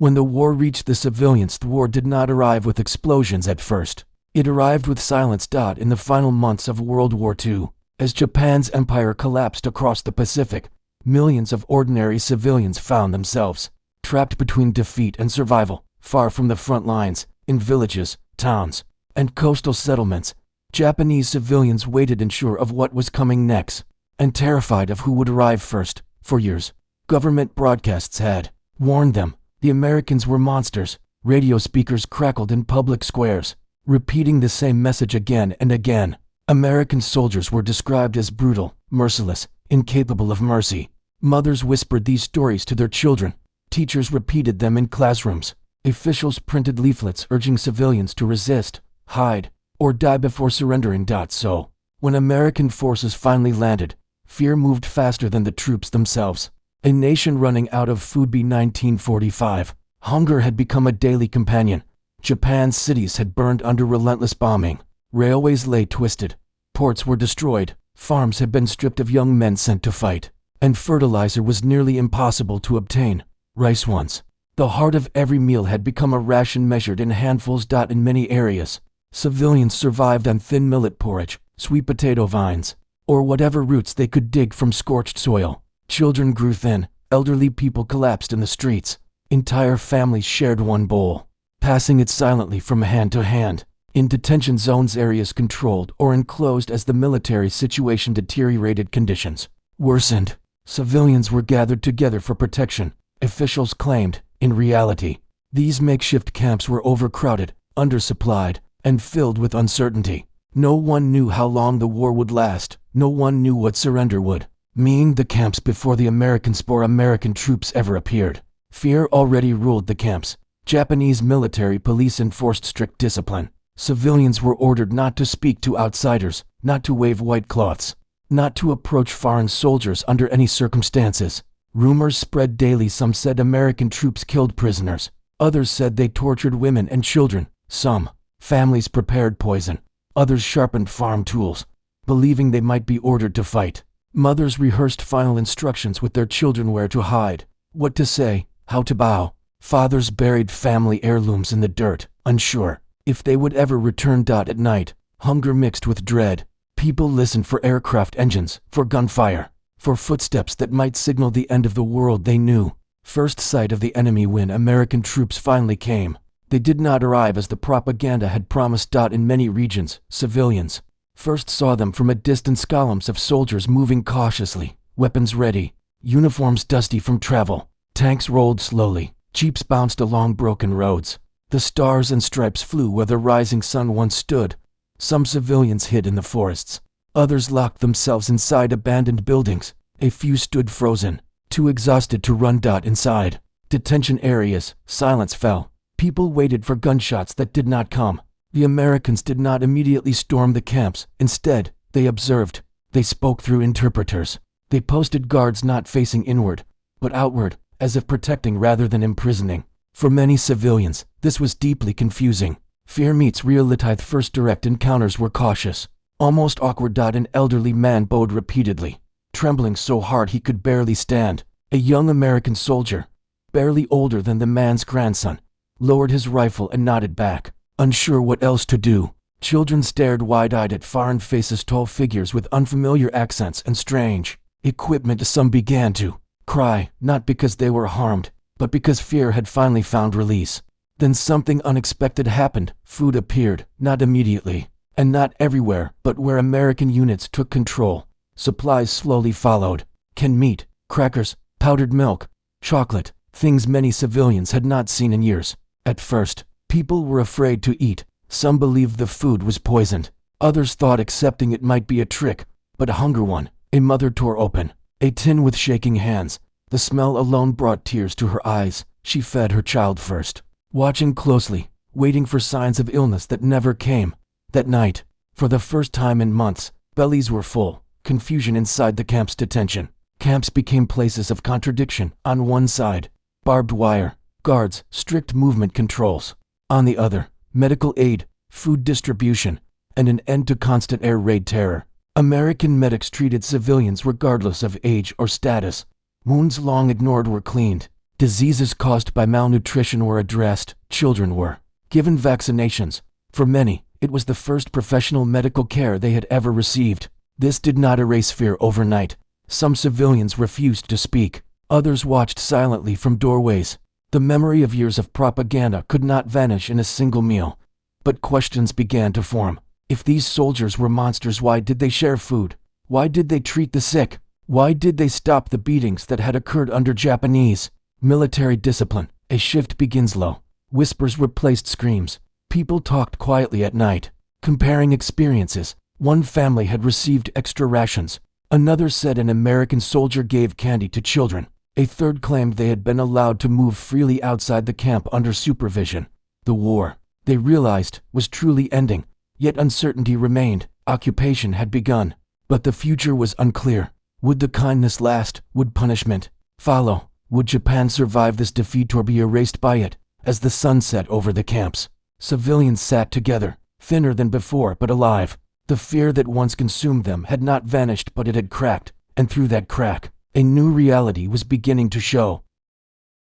When the war reached the civilians, the war did not arrive with explosions at first. It arrived with silence. In the final months of World War II, as Japan's empire collapsed across the Pacific, millions of ordinary civilians found themselves trapped between defeat and survival, far from the front lines, in villages, towns, and coastal settlements. Japanese civilians waited, unsure of what was coming next, and terrified of who would arrive first. For years, government broadcasts had warned them the Americans were monsters. Radio speakers crackled in public squares, repeating the same message again and again. American soldiers were described as brutal, merciless, incapable of mercy. Mothers whispered these stories to their children. Teachers repeated them in classrooms. Officials printed leaflets urging civilians to resist, hide, or die before surrendering. So, when American forces finally landed, fear moved faster than the troops themselves. A nation running out of food. 1945. Hunger had become a daily companion. Japan's cities had burned under relentless bombing. Railways lay twisted. Ports were destroyed. Farms had been stripped of young men sent to fight. And fertilizer was nearly impossible to obtain. Rice once the heart of every meal had become a ration measured in handfuls. In many areas, civilians survived on thin millet porridge, sweet potato vines, or whatever roots they could dig from scorched soil. Children grew thin, elderly people collapsed in the streets. Entire families shared one bowl, passing it silently from hand to hand. In detention zones, areas controlled or enclosed as the military situation deteriorated, conditions worsened. Civilians were gathered together for protection. Officials claimed, in reality, these makeshift camps were overcrowded, undersupplied, and filled with uncertainty. No one knew how long the war would last. No one knew what surrender would mean. The camps before the American troops ever appeared. Fear already ruled the camps. Japanese military police enforced strict discipline. Civilians were ordered not to speak to outsiders, not to wave white cloths, not to approach foreign soldiers under any circumstances. Rumors spread daily. Some said American troops killed prisoners. Others said they tortured women and children. Some families prepared poison. Others sharpened farm tools, believing they might be ordered to fight. Mothers rehearsed final instructions with their children: where to hide, what to say, how to bow. Fathers buried family heirlooms in the dirt, unsure if they would ever return. At night, hunger mixed with dread. People listened for aircraft engines, for gunfire, for footsteps that might signal the end of the world they knew. First sight of the enemy. When American troops finally came, they did not arrive as the propaganda had promised. In many regions, civilians first saw them from a distance, columns of soldiers moving cautiously, weapons ready, uniforms dusty from travel. Tanks rolled slowly, jeeps bounced along broken roads. The stars and stripes flew where the rising sun once stood. Some civilians hid in the forests. Others locked themselves inside abandoned buildings. A few stood frozen, too exhausted to run. Inside detention areas, silence fell. People waited for gunshots that did not come. The Americans did not immediately storm the camps. Instead, they observed. They spoke through interpreters. They posted guards not facing inward, but outward, as if protecting rather than imprisoning. For many civilians, this was deeply confusing. Fear meets reality. First direct encounters were cautious, almost awkward. An elderly man bowed repeatedly, trembling so hard he could barely stand. A young American soldier, barely older than the man's grandson, lowered his rifle and nodded back, unsure what else to do. Children stared wide-eyed at foreign faces, tall figures with unfamiliar accents and strange equipment. Some began to cry, not because they were harmed, but because fear had finally found release. Then something unexpected happened. Food appeared, not immediately, and not everywhere, but where American units took control. Supplies slowly followed. Canned meat, crackers, powdered milk, chocolate, things many civilians had not seen in years. At first, people were afraid to eat. Some believed the food was poisoned. Others thought accepting it might be a trick. But hunger won. A mother tore open a tin with shaking hands. The smell alone brought tears to her eyes. She fed her child first, watching closely, waiting for signs of illness that never came. That night, for the first time in months, bellies were full. Confusion inside the camp's detention. Camps became places of contradiction. On one side, barbed wire, guards, strict movement controls. On the other, medical aid, food distribution, and an end to constant air raid terror. American medics treated civilians regardless of age or status. Wounds long ignored were cleaned. Diseases caused by malnutrition were addressed, children were given vaccinations. For many, it was the first professional medical care they had ever received. This did not erase fear overnight. Some civilians refused to speak. Others watched silently from doorways. The memory of years of propaganda could not vanish in a single meal. But questions began to form. If these soldiers were monsters, why did they share food? Why did they treat the sick? Why did they stop the beatings that had occurred under Japanese military discipline? A shift begins low. Whispers replaced screams. People talked quietly at night, comparing experiences. One family had received extra rations. Another said an American soldier gave candy to children. A third claimed they had been allowed to move freely outside the camp under supervision. The war, they realized, was truly ending, yet uncertainty remained. Occupation had begun, but the future was unclear. Would the kindness last? Would punishment follow? Would Japan survive this defeat or be erased by it? As the sun set over the camps, civilians sat together, thinner than before but alive. The fear that once consumed them had not vanished, but it had cracked, and through that crack, a new reality was beginning to show.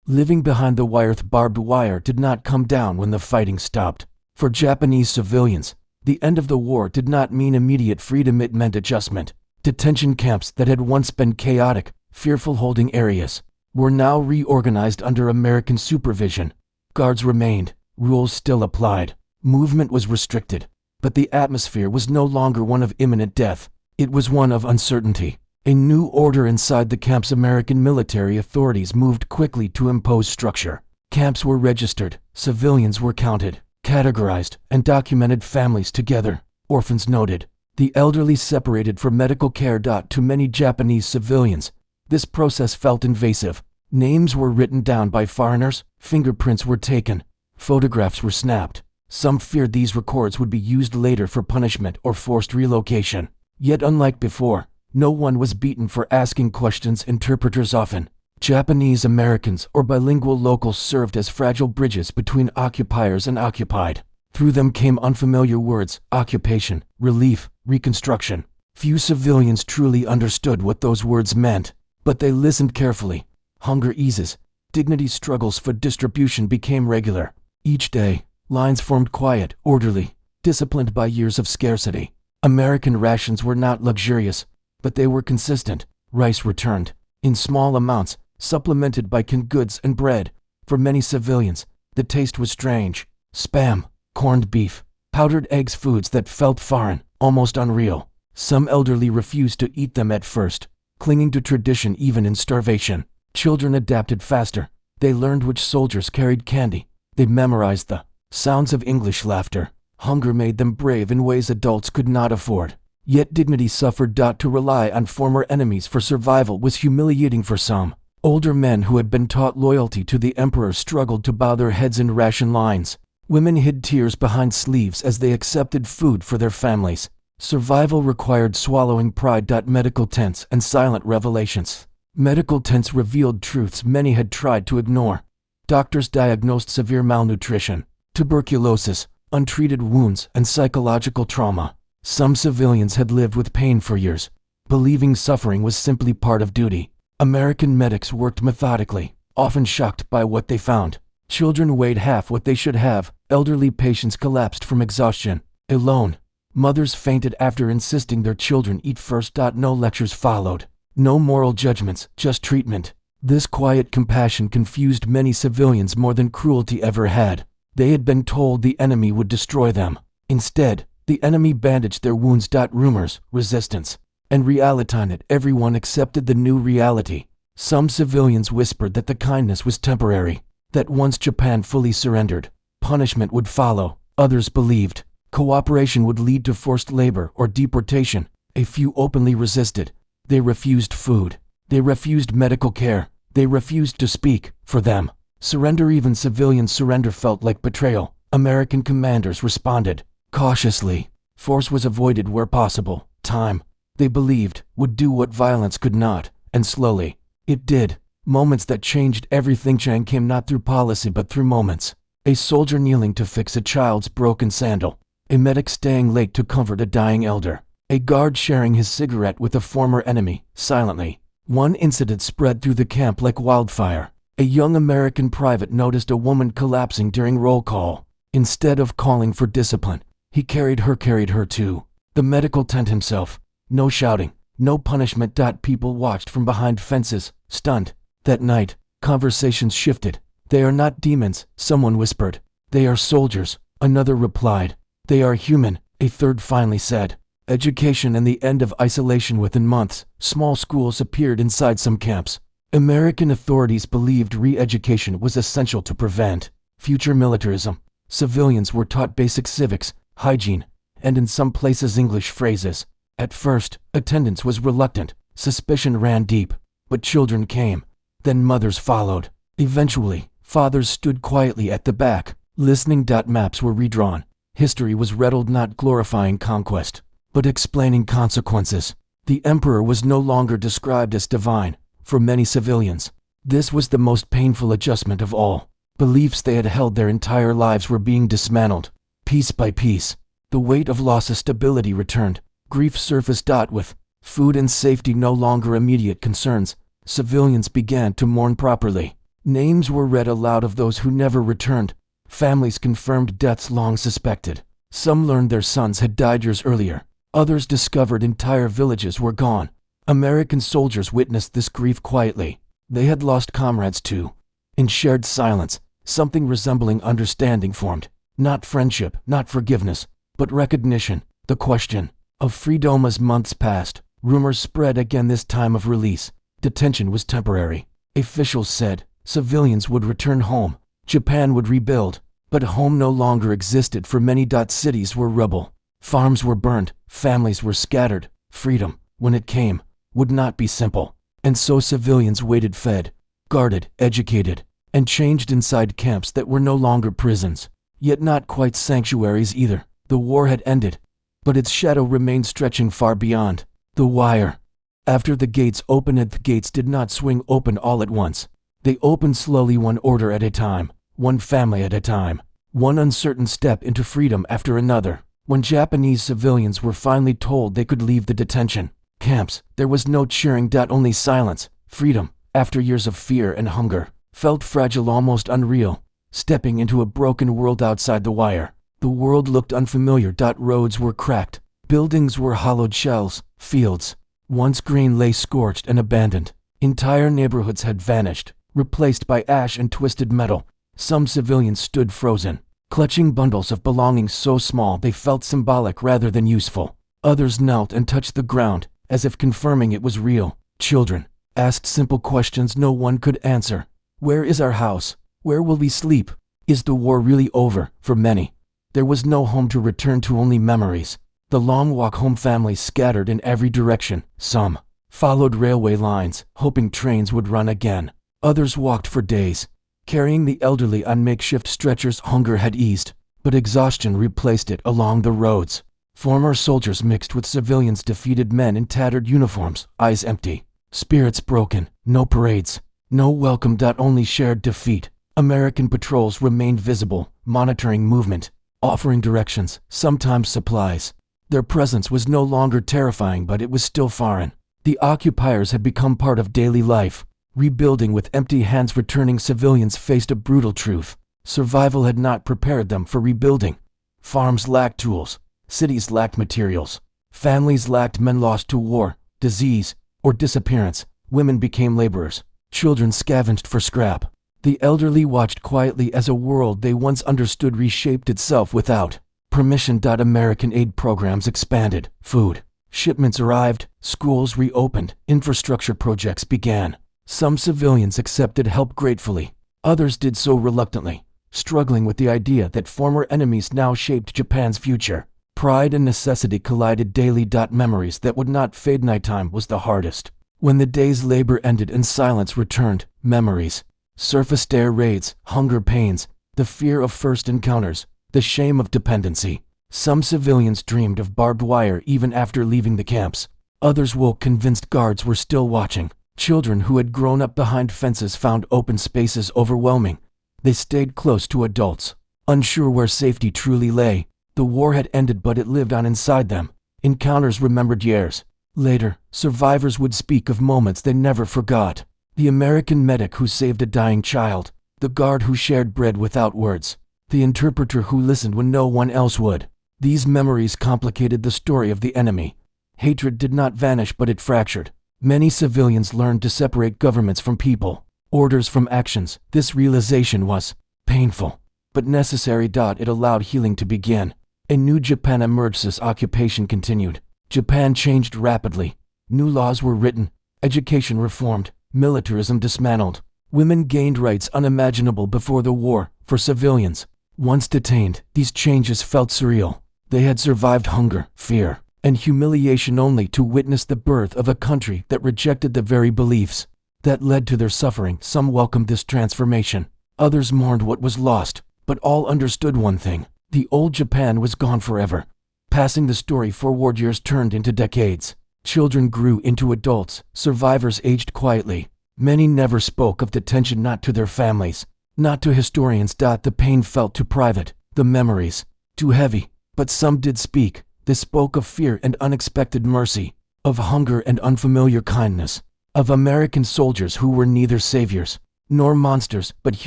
Living behind the barbed wire did not come down when the fighting stopped. For Japanese civilians, the end of the war did not mean immediate freedom, it meant adjustment. Detention camps that had once been chaotic, fearful holding areas, were now reorganized under American supervision. Guards remained, rules still applied, movement was restricted, but the atmosphere was no longer one of imminent death. It was one of uncertainty. A new order inside the camps. American military authorities moved quickly to impose structure. Camps were registered, civilians were counted, categorized, and documented. Families together, orphans noted, the elderly separated for medical care. To many Japanese civilians, this process felt invasive. Names were written down by foreigners, fingerprints were taken, photographs were snapped. Some feared these records would be used later for punishment or forced relocation. Yet unlike before, no one was beaten for asking questions. Interpreters, often Japanese Americans or bilingual locals, served as fragile bridges between occupiers and occupied. Through them came unfamiliar words: occupation, relief, reconstruction. Few civilians truly understood what those words meant, but they listened carefully. Hunger eases. Dignity struggles for distribution became regular. Each day, lines formed quiet, orderly, disciplined by years of scarcity. American rations were not luxurious, but they were consistent. Rice returned, in small amounts, supplemented by canned goods and bread. For many civilians, the taste was strange. Spam, corned beef, powdered eggs, foods that felt foreign, almost unreal. Some elderly refused to eat them at first, clinging to tradition even in starvation. Children adapted faster. They learned which soldiers carried candy. They memorized the sounds of English laughter. Hunger made them brave in ways adults could not afford. Yet dignity suffered. To rely on former enemies for survival was humiliating for some. Older men who had been taught loyalty to the emperor struggled to bow their heads in ration lines. Women hid tears behind sleeves as they accepted food for their families. Survival required swallowing pride. Medical tents and silent revelations. Medical tents revealed truths many had tried to ignore. Doctors diagnosed severe malnutrition, tuberculosis, untreated wounds, and psychological trauma. Some civilians had lived with pain for years, believing suffering was simply part of duty. American medics worked methodically, often shocked by what they found. Children weighed half what they should have. Elderly patients collapsed from exhaustion. Alone, mothers fainted after insisting their children eat first. No lectures followed. No moral judgments, just treatment. This quiet compassion confused many civilians more than cruelty ever had. They had been told the enemy would destroy them. Instead, the enemy bandaged their wounds. Rumors, resistance, and reality. Everyone accepted the new reality. Some civilians whispered that the kindness was temporary, that once Japan fully surrendered, punishment would follow. Others believed cooperation would lead to forced labor or deportation. A few openly resisted. They refused food. They refused medical care. They refused to speak. For them, surrender, even civilian surrender, felt like betrayal. American commanders responded cautiously. Force was avoided where possible. Time, they believed, would do what violence could not, and slowly, it did. Moments that changed everything. Change came not through policy but through moments. A soldier kneeling to fix a child's broken sandal. A medic staying late to comfort a dying elder. A guard sharing his cigarette with a former enemy, silently. One incident spread through the camp like wildfire. A young American private noticed a woman collapsing during roll call. Instead of calling for discipline, he carried her to the medical tent himself. No shouting, no punishment. People watched from behind fences, stunned. That night, conversations shifted. They are not demons, someone whispered. They are soldiers, another replied. They are human, a third finally said. Education and the end of isolation. Within months, small schools appeared inside some camps. American authorities believed re-education was essential to prevent future militarism. Civilians were taught basic civics, hygiene, and in some places English phrases. At first, attendance was reluctant, suspicion ran deep, but children came. Then mothers followed. Eventually, fathers stood quietly at the back, listening. Maps were redrawn. History was retold, not glorifying conquest, but explaining consequences. The emperor was no longer described as divine. For many civilians, this was the most painful adjustment of all. Beliefs they had held their entire lives were being dismantled. Piece by piece, the weight of loss of stability returned. Grief surfaced. With food and safety no longer immediate concerns, civilians began to mourn properly. Names were read aloud of those who never returned. Families confirmed deaths long suspected. Some learned their sons had died years earlier. Others discovered entire villages were gone. American soldiers witnessed this grief quietly. They had lost comrades too. In shared silence, something resembling understanding formed. Not friendship, not forgiveness, but recognition. The question of freedom. As months passed, rumors spread again. This time of release. Detention was temporary. Officials said civilians would return home. Japan would rebuild. But home no longer existed for many. Cities were rubble. Farms were burned. Families were scattered. Freedom, when it came, would not be simple. And so civilians waited, fed, guarded, educated, and changed inside camps that were no longer prisons, yet not quite sanctuaries either. The war had ended, but its shadow remained stretching far beyond the wire. After the gates opened, the gates did not swing open all at once. They opened slowly, one order at a time, one family at a time, one uncertain step into freedom after another. When Japanese civilians were finally told they could leave the detention camps, there was no cheering. Only silence. Freedom, after years of fear and hunger, felt fragile, almost unreal. Stepping into a broken world outside the wire. The world looked unfamiliar. Roads were cracked. Buildings were hollowed shells. Fields, once green, lay scorched and abandoned. Entire neighborhoods had vanished, replaced by ash and twisted metal. Some civilians stood frozen, clutching bundles of belongings so small they felt symbolic rather than useful. Others knelt and touched the ground, as if confirming it was real. Children asked simple questions no one could answer. Where is our house? Where will we sleep? Is the war really over? For many, there was no home to return to, only memories. The long walk home. Families scattered in every direction. Some followed railway lines, hoping trains would run again. Others walked for days, carrying the elderly on makeshift stretchers. Hunger had eased, but exhaustion replaced it along the roads. Former soldiers mixed with civilians, defeated men in tattered uniforms, eyes empty, spirits broken. No parades, no welcome. Only shared defeat. American patrols remained visible, monitoring movement, offering directions, sometimes supplies. Their presence was no longer terrifying, but it was still foreign. The occupiers had become part of daily life, rebuilding with empty hands. Returning civilians faced a brutal truth. Survival had not prepared them for rebuilding. Farms lacked tools. Cities lacked materials. Families lacked men lost to war, disease, or disappearance. Women became laborers. Children scavenged for scrap. The elderly watched quietly as a world they once understood reshaped itself without permission. American aid programs expanded. Food shipments arrived. Schools reopened. Infrastructure projects began. Some civilians accepted help gratefully. Others did so reluctantly, struggling with the idea that former enemies now shaped Japan's future. Pride and necessity collided daily. Memories that would not fade. Nighttime was the hardest. When the day's labor ended and silence returned, memories surfaced. Air raids, hunger pains, the fear of first encounters, the shame of dependency. Some civilians dreamed of barbed wire even after leaving the camps. Others woke convinced guards were still watching. Children who had grown up behind fences found open spaces overwhelming. They stayed close to adults, unsure where safety truly lay. The war had ended, but it lived on inside them. Encounters remembered years later, survivors would speak of moments they never forgot. The American medic who saved a dying child, the guard who shared bread without words, the interpreter who listened when no one else would. These memories complicated the story of the enemy. Hatred did not vanish, but it fractured. Many civilians learned to separate governments from people, orders from actions. This realization was painful, but necessary. It allowed healing to begin. A new Japan emerged as occupation continued. Japan changed rapidly. New laws were written, education reformed, militarism dismantled. Women gained rights unimaginable before the war. For civilians, once detained, these changes felt surreal. They had survived hunger, fear, and humiliation only to witness the birth of a country that rejected the very beliefs that led to their suffering. Some welcomed this transformation. Others mourned what was lost, but all understood one thing: the old Japan was gone forever. Passing the story forward, years turned into decades. Children grew into adults. Survivors aged quietly. Many never spoke of detention, not to their families, not to historians. The pain felt too private, the memories too heavy. But some did speak. They spoke of fear and unexpected mercy, of hunger and unfamiliar kindness, of American soldiers who were neither saviors nor monsters, but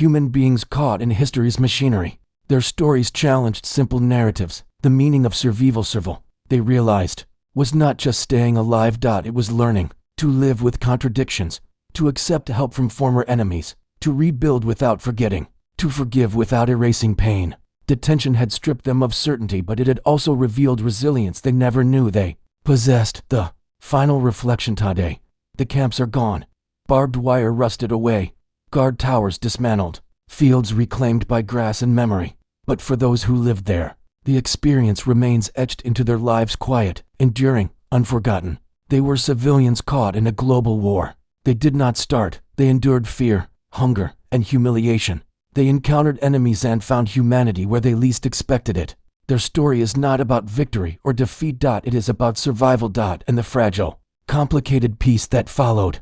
human beings caught in history's machinery. Their stories challenged simple narratives. The meaning of survival, they realized, was not just staying alive. It was learning to live with contradictions, to accept help from former enemies, to rebuild without forgetting, to forgive without erasing pain. Detention had stripped them of certainty, but it had also revealed resilience they never knew they possessed. The final reflection today. The camps are gone. Barbed wire rusted away. Guard towers dismantled. Fields reclaimed by grass and memory. But for those who lived there, the experience remains etched into their lives, quiet, enduring, unforgotten. They were civilians caught in a global war. They did not start. They endured fear, hunger, and humiliation. They encountered enemies and found humanity where they least expected it. Their story is not about victory or defeat. It is about survival. And the fragile, complicated peace that followed.